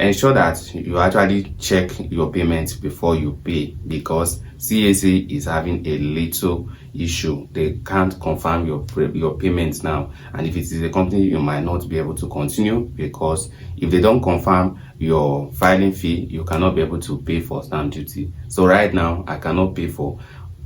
ensure that you actually check your payments before you pay, because CAC is having a little issue. They can't confirm your payments now, and if it is a company, you might not be able to continue, because if they don't confirm your filing fee, you cannot be able to pay for stamp duty. So right now I cannot pay for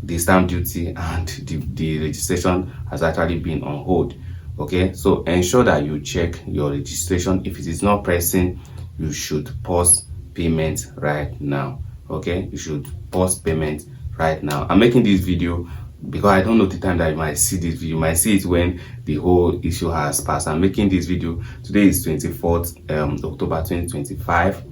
the stamp duty, and the registration has actually been on hold. Okay, so ensure that you check your registration. If it is not pressing, you should pause payment right now. Okay, you should pause payment right now. I'm making this video because I don't know the time that you might see this video. You might see it when the whole issue has passed. I'm making this video, today is 24th October 2025.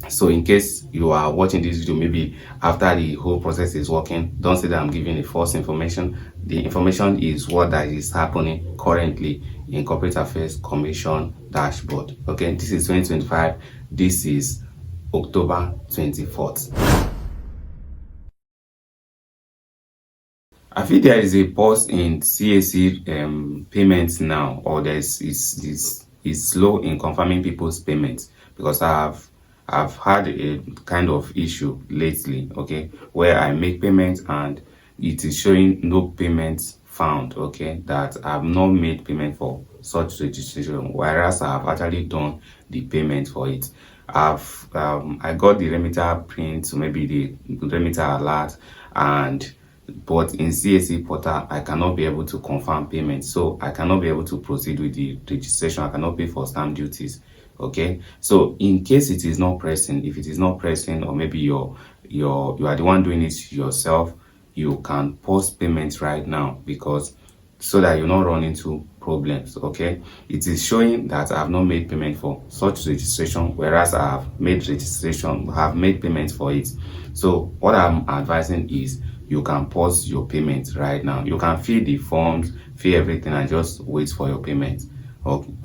So in case you are watching this video maybe after the whole process is working, don't say that I'm giving a false information. The information is what that is happening currently in Corporate Affairs Commission dashboard. Okay, this is 2025, this is October 24th. I feel there is a pause in CAC payments now, or is slow in confirming people's payments, because I've had a kind of issue lately, okay, where I make payments and it is showing no payments found, okay, that I've not made payment for such registration, whereas I've actually done the payment for it. I got the remitter print, maybe the remitter alert, but in CAC portal I cannot be able to confirm payment, so I cannot be able to proceed with the registration. I cannot pay for stamp duties. Okay, so in case it is not pressing, if it is not pressing, or maybe you are the one doing it yourself, you can pause payment right now, because so that you not run into problems. Okay, it is showing that I have not made payment for such registration, whereas I have made payment for it. So what I'm advising is you can pause your payment right now. You can fill the forms, fill everything, and just wait for your payment.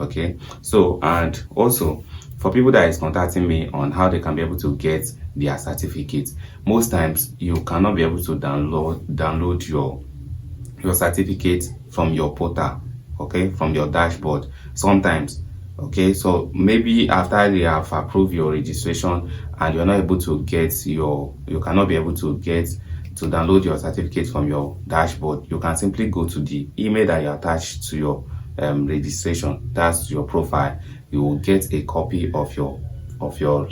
Okay, so, and also for people that is contacting me on how they can be able to get their certificates, most times you cannot be able to download your certificate from your portal, okay, from your dashboard sometimes. Okay, so maybe after they have approved your registration and you're not able to get you cannot be able to download your certificate from your dashboard, you can simply go to the email that you attached to your registration, that's your profile. You will get a copy of your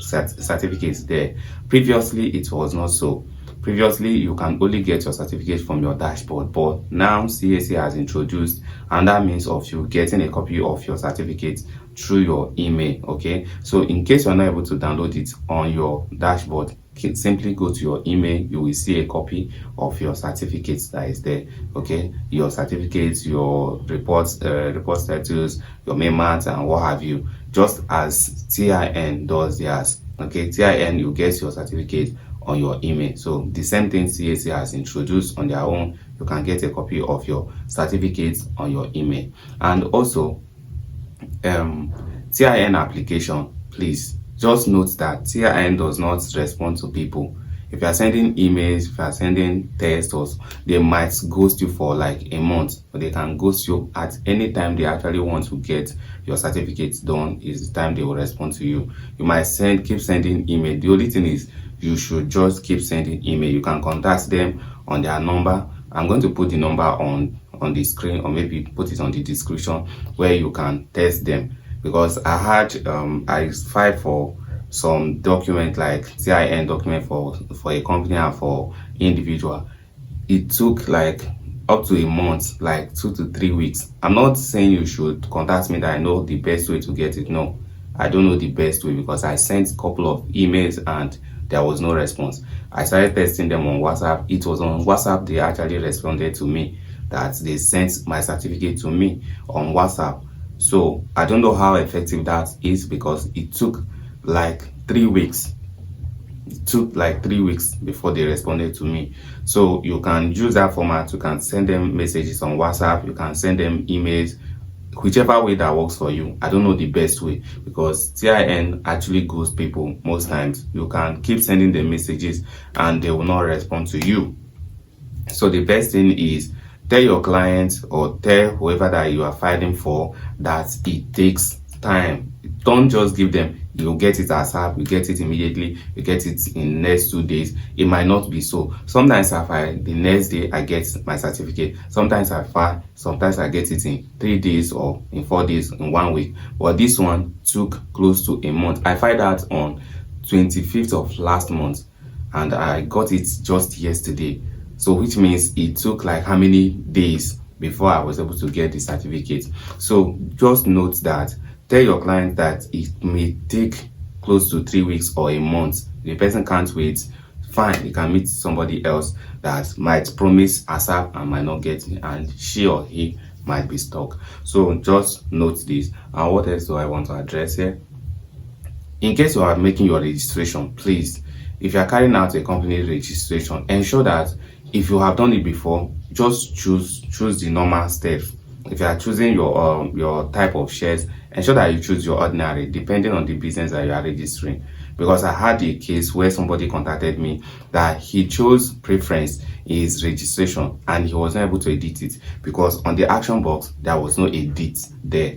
certificates there. Previously it was not so. Previously you can only get your certificate from your dashboard, but now CAC has introduced another means of you getting a copy of your certificate through your email. Okay, so in case you're not able to download it on your dashboard, simply go to your email. You will see a copy of your certificates that is there. Okay, your certificates, your report status, your MEMAT, and what have you, just as TIN does theirs. Okay, TIN, you get your certificate on your email. So the same thing CAC has introduced on their own. You can get a copy of your certificates on your email. And also TIN application, please just note that TIN does not respond to people. If you are sending emails, if you are sending texts, or they might ghost you for like a month, or they can ghost you at any time they actually want to get your certificates done is the time they will respond to you. You might keep sending email. The only thing is you should just keep sending email. You can contact them on their number. I'm going to put the number on the screen, or maybe put it on the description where you can test them, because I filed for some document like TIN document for a company and for individual. It took like up to a month, like 2 to 3 weeks. I'm not saying you should contact me that I know the best way to get it. No, I don't know the best way, because I sent a couple of emails and there was no response. I started testing them on WhatsApp. It was on WhatsApp they actually responded to me, that they sent my certificate to me on WhatsApp. So I don't know how effective that is, because it took like 3 weeks. It took like 3 weeks before they responded to me. So you can use that format. You can send them messages on WhatsApp. You can send them emails, whichever way that works for you. I don't know the best way, because TIN actually ghosts people most times. You can keep sending them messages and they will not respond to you. So the best thing is, tell your client or tell whoever that you are filing for that it takes time. Don't just give them you get it ASAP, you get it immediately, you get it in next 2 days. It might not be so. Sometimes the next day I get my certificate. Sometimes sometimes I get it in 3 days or in 4 days, in 1 week. But this one took close to a month. I find out on 25th of last month, and I got it just yesterday. So which means it took like how many days before I was able to get the certificate. So just note that, tell your client that it may take close to 3 weeks or a month. The person can't wait, fine, you can meet somebody else that might promise ASAP and might not get it, and she or he might be stuck. So just note this. And what else do I want to address here? In case you are making your registration, please, if you are carrying out a company registration, ensure that if you have done it before, just choose the normal steps. If you are choosing your type of shares, ensure that you choose your ordinary, depending on the business that you are registering. Because I had a case where somebody contacted me that he chose preference in his registration and he was not able to edit it because on the action box there was no edit there.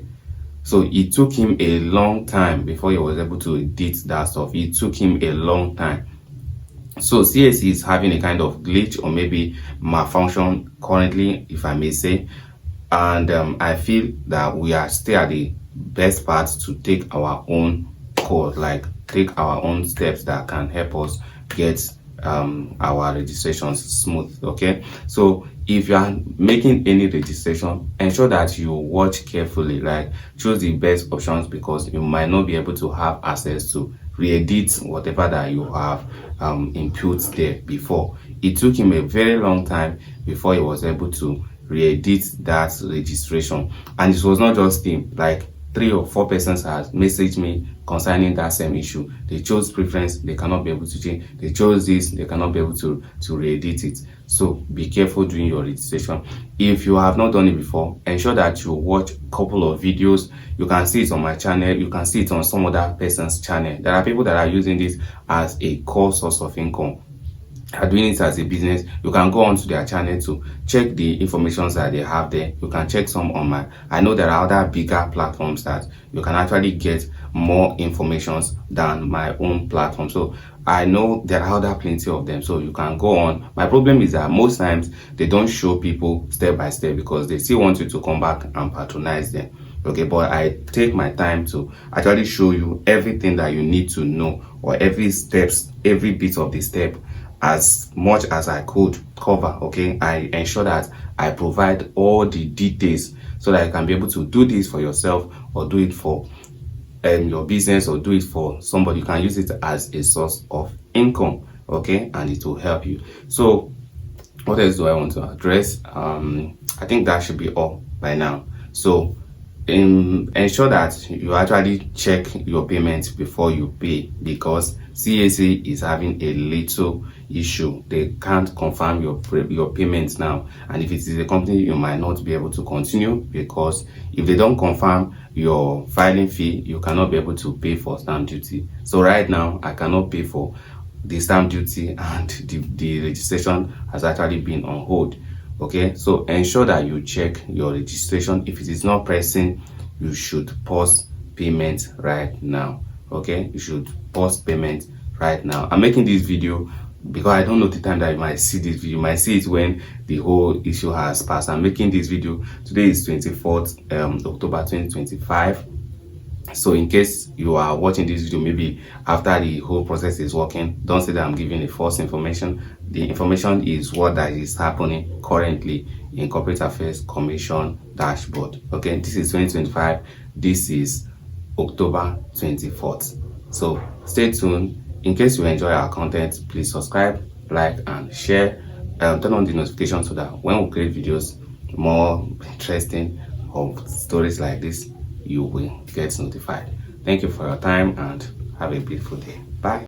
So it took him a long time before he was able to edit that stuff. It took him a long time. So CAC is having a kind of glitch or maybe malfunction currently, if I may say. And I feel that we are still at the best part to take our own course, like take our own steps that can help us get our registrations smooth. Okay, so if you are making any registration, ensure that you watch carefully, like choose the best options, because you might not be able to have access to re-edit whatever that you have input there before. It took him a very long time before he was able to re-edit that registration, and it was not just him, like 3 or 4 persons has messaged me concerning that same issue. They chose preference, they cannot be able to change. They chose this, they cannot be able to re-edit it. So be careful during your registration. If you have not done it before, ensure that you watch a couple of videos. You can see it on my channel, you can see it on some other person's channel. There are people that are using this as a core source of income, are doing it as a business. You can go onto their channel to check the information that they have there. You can check some on my, I know there are other bigger platforms that you can actually get more informations than my own platform. So I know there are other plenty of them, so you can go on. My problem is that most times they don't show people step by step because they still want you to come back and patronize them. Okay, but I take my time to actually show you everything that you need to know, or every bit of the step, as much as I could cover. Okay, I ensure that I provide all the details so that you can be able to do this for yourself, or do it for your business, or do it for somebody. You can use it as a source of income, okay, and it will help you. So what else do I want to address? I think that should be all by now. So ensure that you actually check your payments before you pay, because CAC is having a little issue. They can't confirm your payments now, and if it is a company, you might not be able to continue, because if they don't confirm your filing fee, you cannot be able to pay for stamp duty. So right now I cannot pay for the stamp duty, and the registration has actually been on hold. Okay, so ensure that you check your registration. If it is not pressing, you should pause payment right now. Okay, you should pause payment right now. I'm making this video because I don't know the time that you might see this video. You might see it when the whole issue has passed. I'm making this video, today is 24th October 2025. So in case you are watching this video maybe after the whole process is working, don't say that I'm giving a false information. The information is what that is happening currently in Corporate Affairs Commission dashboard. Okay, this is 2025, this is October 24th. So stay tuned. In case you enjoy our content, please subscribe, like and share. Turn on the notification so that when we create videos more interesting of stories like this, you will get notified. Thank you for your time and have a beautiful day. Bye.